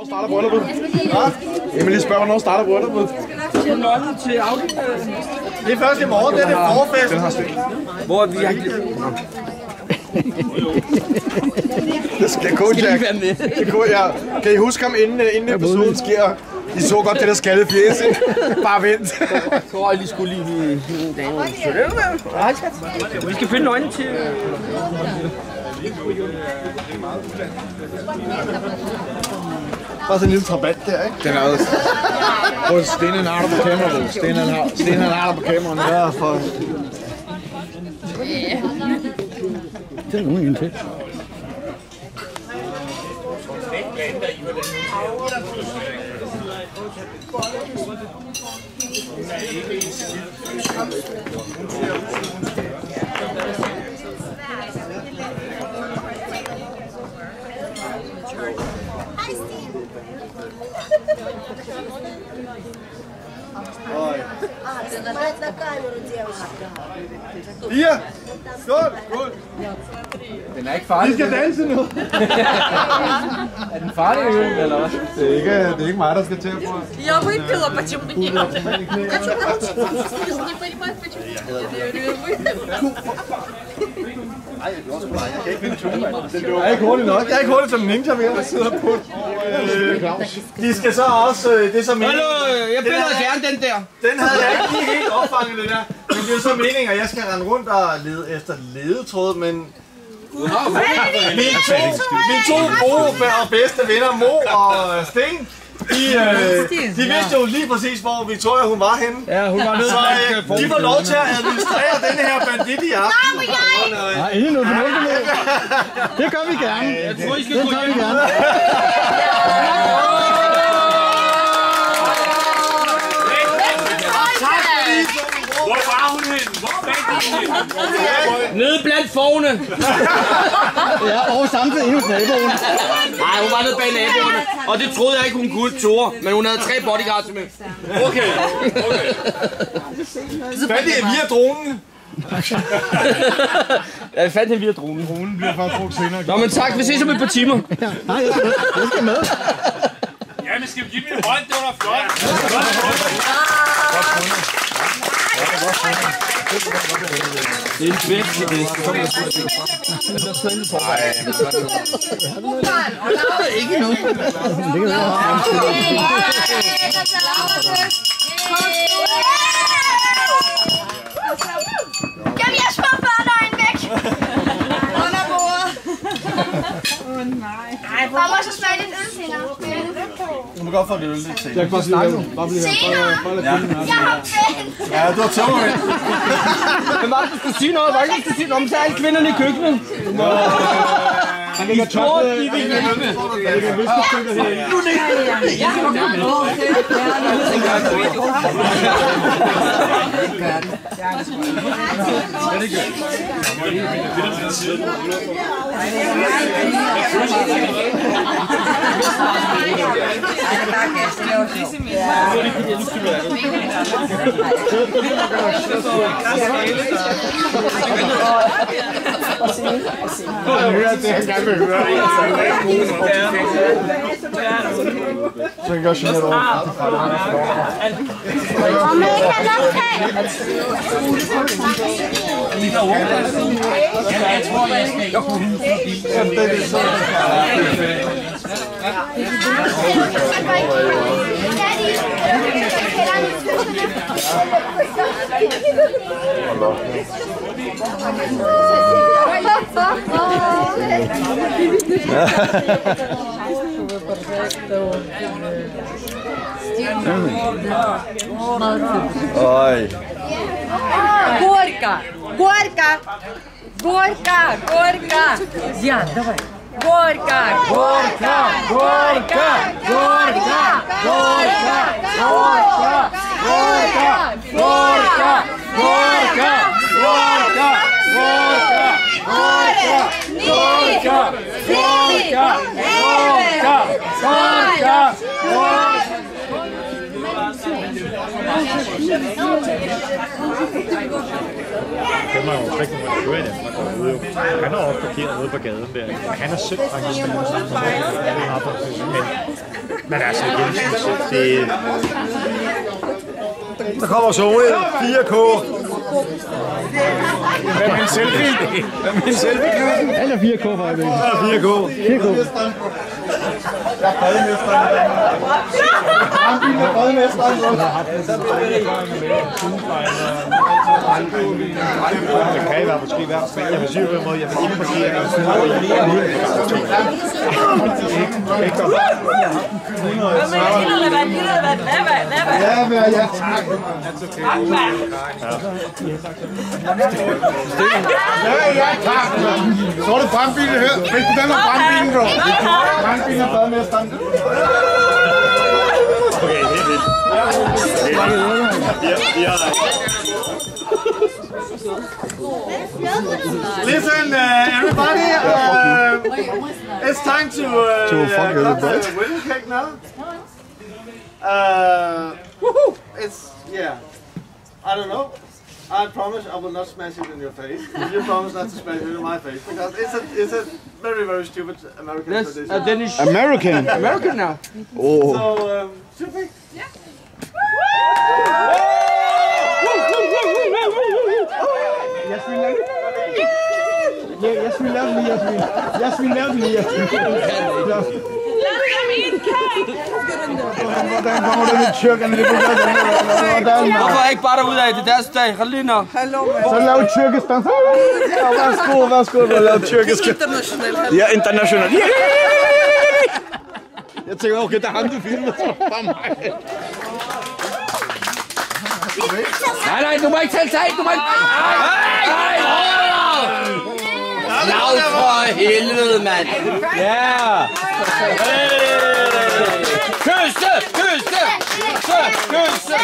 Starter brylluppet? Emilie spørger, hvornår starter brylluppet? Til afgift. Det er først i morgen, det er det forfest. Den har stik. Hvor vi har Det skal Kojak. Kan I huske ham inden episoden sker? I så godt det der skaldede fjes, ikke? Bare vent. Jeg tror, jeg lige skulle lige en dame. Vi skal finde nøglen til... Bare sådan en lille trabat der, ikke? Den er også... Prøv at Sten han har der på kameraet. Sten han har der på kameraet. Ja, for... Det er nogen en til. На камеру, девушка. Fire! Skål! Skål! Den er ikke farlig. Vi skal danse nu! Er den farlig, eller hvad? Det er ikke mig, der skal til at prøve. Я выпила почему-то не Я что-то не понимаю, почему. Jeg kan ikke finde tonen. Jeg er ikke hurtigt nok. Jeg er ikke hurtigt som ninja mere, der sidder på. De skal så også... Det er så meningen... Hallo, jeg beder at fjerne den der. Den havde jeg ikke lige helt opfanget, det der. Men det er så meningen, at jeg skal rende rundt og lede efter ledetråd, men... Mine to gode og bedste venner, Mo og Sten, de vidste jo lige præcis, hvor Victoria hun var henne. Ja, hun var nede. Så de får lov til at administrere denne her bandit i aften. Nej, ingen noget fornuftigt med. Det gør vi gerne. Jeg tror, I skal gå hjem. Hvor var hun henne? Hvor var hun henne? Nede blandt forne. Ja, og samtidig endnu naboen. Nej, hun var nede bag naboerne. Og det troede jeg ikke, hun kunne Tore. Men hun havde 3 bodyguards med. Okay. Fandt I via dronen? Ja, jeg fandt hende via dronen. Dronen bliver faktisk brugt senere. Nå, men tak. Vi ses om et par timer. Nej, jeg skal med. Ja, men skal vi give dem en hånd? Det var da flot. Det er en vægt til det. Ikke noget. Det kan være. Kan vi have små børnøjne væk? Under bordet. Nej. Der må så smage lidt øl senere. Du må godt få det øl lidt senere. Jeg kan godt snakke nu. Senere? Jeg har vendt. Ja, du har tømmermænd. Hvem var det, du skulle sige noget? Var det ikke, du skulle sige noget om, så alle kvinderne i køkkenet? Han ligger tørret i køkkenet. Der ligger viskestykker herinde. Nu Han hører det, han gerne vil høre. Så kan jeg genere over. Og man kan nok tage. Jeg tror, jeg skal ikke kunne Oj. Горько! Горько! Горько! Горько! Диан, давай! Горько! Горько! Горько! Горько! Горько! Горько! Горько! Горько! Горько! Горько! Горько! Горько! Горько! Han har jo rigtig meget at køre i Danmark. Han har også parkeret nede på gaden der. Han er selv faktisk spændende sammen med Men altså, det... Der kommer solen. 4K. Hvad med en selfie? Hvad med en selfie? Han er 4K for øjeblikket. Ja, 4K. 4K. Jeg er bademesteren. Bademesteren. Det kan være måske være, men jeg vil sige på en måde, jeg vil ikke parkere en Ja, tak. Så er det brandbilen her. Fik du den af brandbilen, bro? Brandbilen af bademesteren. Okay, helt vildt. Listen, everybody, it's time to cut the wedding cake now. It's, yeah, I don't know. I promise I will not smash it in your face. You promise not to smash it in my face because it's a very, very stupid American tradition. Dennis. American. American now. Oh. So, super. Ja. Jasmin, lav den lige, Jasmin. Jasmin, lav den lige, Jasmin. Hvordan kommer det med tyrkerne? Hvorfor ikke bare derud af? Det er deres dag. Hold lige nu. Så lav tyrkisk dans. Værsgo, lav tyrkisk. Ja, international. Jeg tænker, okay, der er ham, du filmer. Bare mig. Nej, du må ikke tælle tag. Du må ikke... Nej! Lav for helvede, mand. Ja! Kysse! Kysse! Kysse!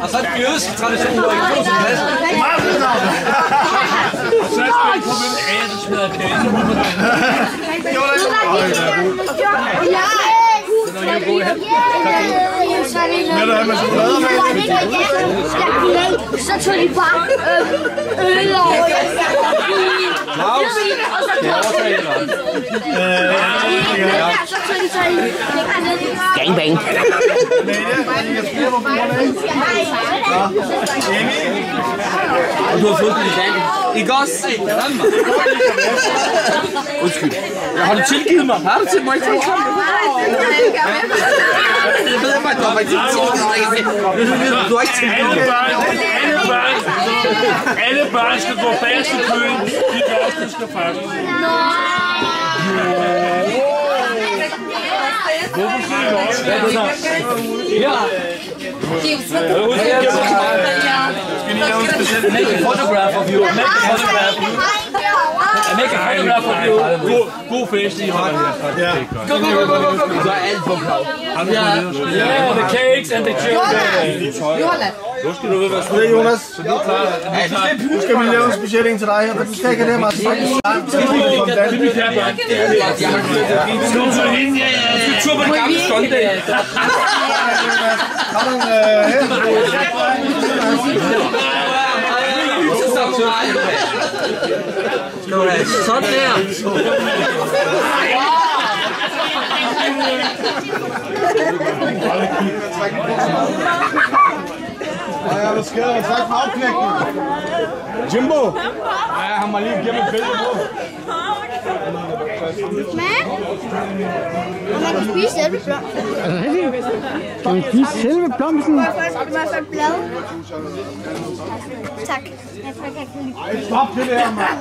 Og så den jødiske tradition, hvor I to som plads. Så skal vi komme ind af, der smider pæne ud på den. Så tog de bare øl over. Så tog de så gangbang. Og du har fået den i dag. Ikke også? Undskyld. Har du tilgivet mig? Har du til mig? Jeg ved ikke, du har ikke tilgivet. Du har ikke tilgivet. Alle børn skal gå bagerst i køen. De voksne skal fange. Hvorfor siger du også? Hvad er det så? Ja. Make a photograph of you. Make a photograph of you. Make a photograph of you. God fest i hånden. Go. Du gør alt for Klaus. Yeah, the cakes and the children. Nu skal du ved, hvad skal du, Jonas? Så du er klar. Nu skal vi lave en speciel en til dig her, for du skal ikke have det meget sagt. Du tur på det gamle skåndag. Kom her. Sådan der. Ja, hvad sker der? Tak for opknækken. Jimbo. Ja, han må lige give mig et billede på. Men? Og man kan spise selve blomsten. Kan man spise selve blomsten? Må jeg få et blad? Tak. Stop det der, mand.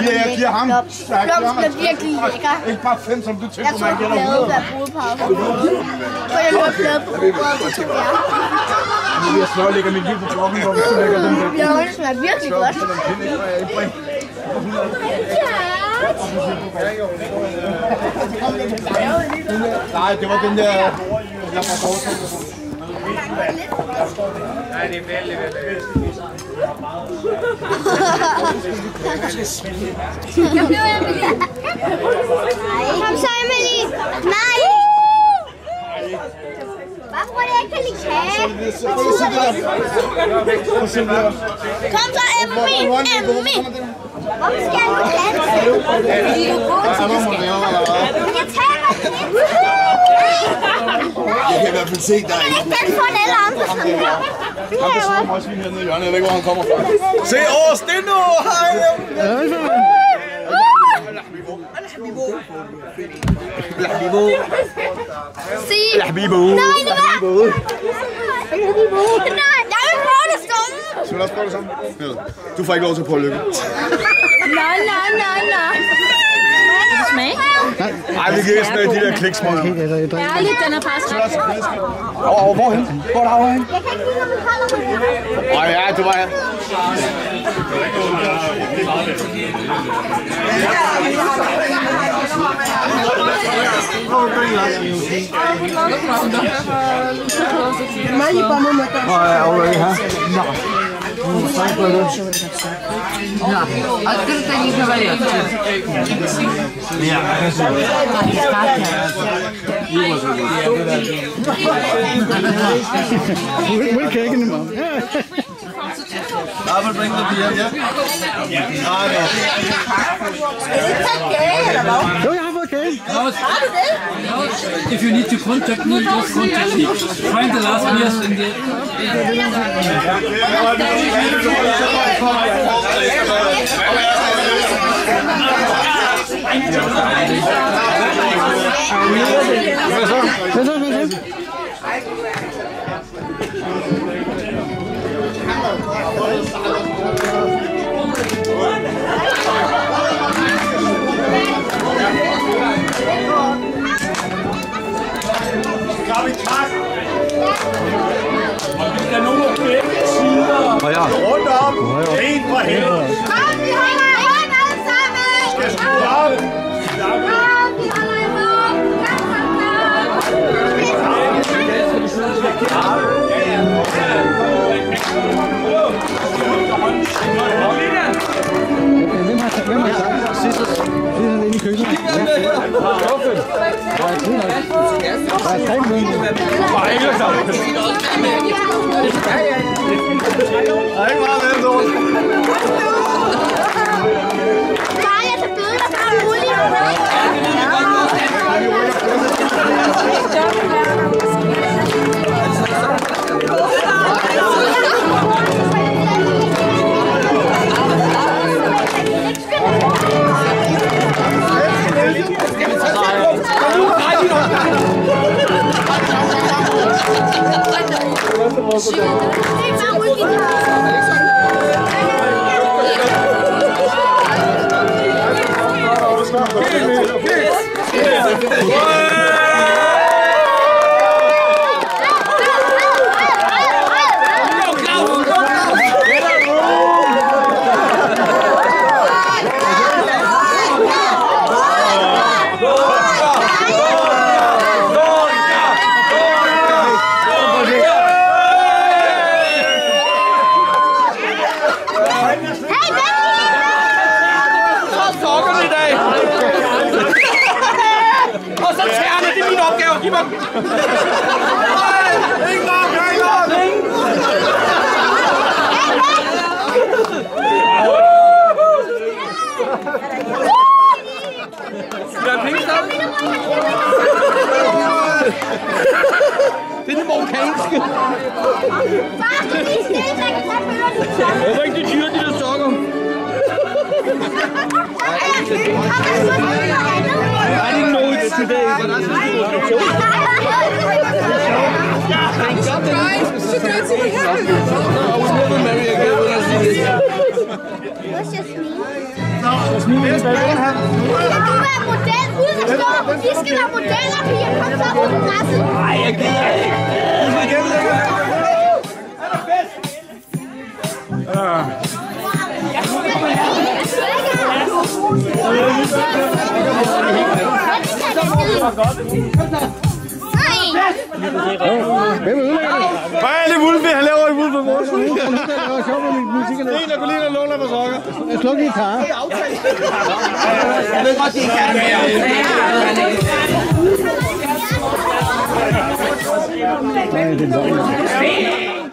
Jeg giver ham. Blomsten er virkelig lækker. Ikke bare 5, som du Jeg tænker, tror, man giver dig bladet videre. er brudeparret. For jeg løber bladet på bordet på 2 jer. Nu vil jeg snart lægge mit liv på klokken, hvor vi skal lægge den der. Bladet smager virkelig godt. Nej, det var den der... Nej, det er vældig. Kom så, Emily. Nej. Hvorfor er det ikke kan lide kage? Kom så, Emily. Hvorfor skal jeg nu danse? Fordi du er god til det, skal jeg. Men jeg taber det ikke. Jeg kan i hvert fald se dig. Jeg kan ikke danse foran alle andre sådan her. Det her jo ikke. Også lige hernede i hjørnet. Jeg ved ikke, hvor han kommer fra. Se, Steno! Hej! Sige. Nej, det var. Nej, jeg vil prøve det stumme. Skal du også prøve det sammen? Du får ikke lov til at prøve lykke. Nej. Nej, vi kan ikke smage de der kliksmål. Ærligt, den er faktisk rigtig. Hvorhen? Hvor er der overhen? Jeg kan ikke lide, når man kalder mig. Ja, det var jeg. Открыто не говорят. We're kicking him out. I will bring the beer, yeah? Jo, jeg har fået kage. If you need to contact me, just contact me. Find the last years in the... Rundt om! Helt for helvede! Kom, vi holder i hånd alle sammen! Skal jeg skrue op? Kom, vi holder i hånd! Hvem har sagt? Sidst han inde i køkkenet. Jeg tager billeder fra muligt. Det er det marokkanske. Hvorfor ikke de tyre, de der sokker? I didn't know it's today, but that's I was never marry again when I see this. What's your name? Skal du være model uden at stå? Vi skal være modeller, piger. Kom så ud på græsset. Nej, jeg gider ikke. Du skal igen lægge. Hvem ødelægger det? Hvad er det Wulfie? Han laver et Wulfie for vores. Det var sjovt med min musik. En, der kunne lide at låne mig sokker. Jeg slukker guitar. Jeg ved godt, de ikke kan mere. Nej, det er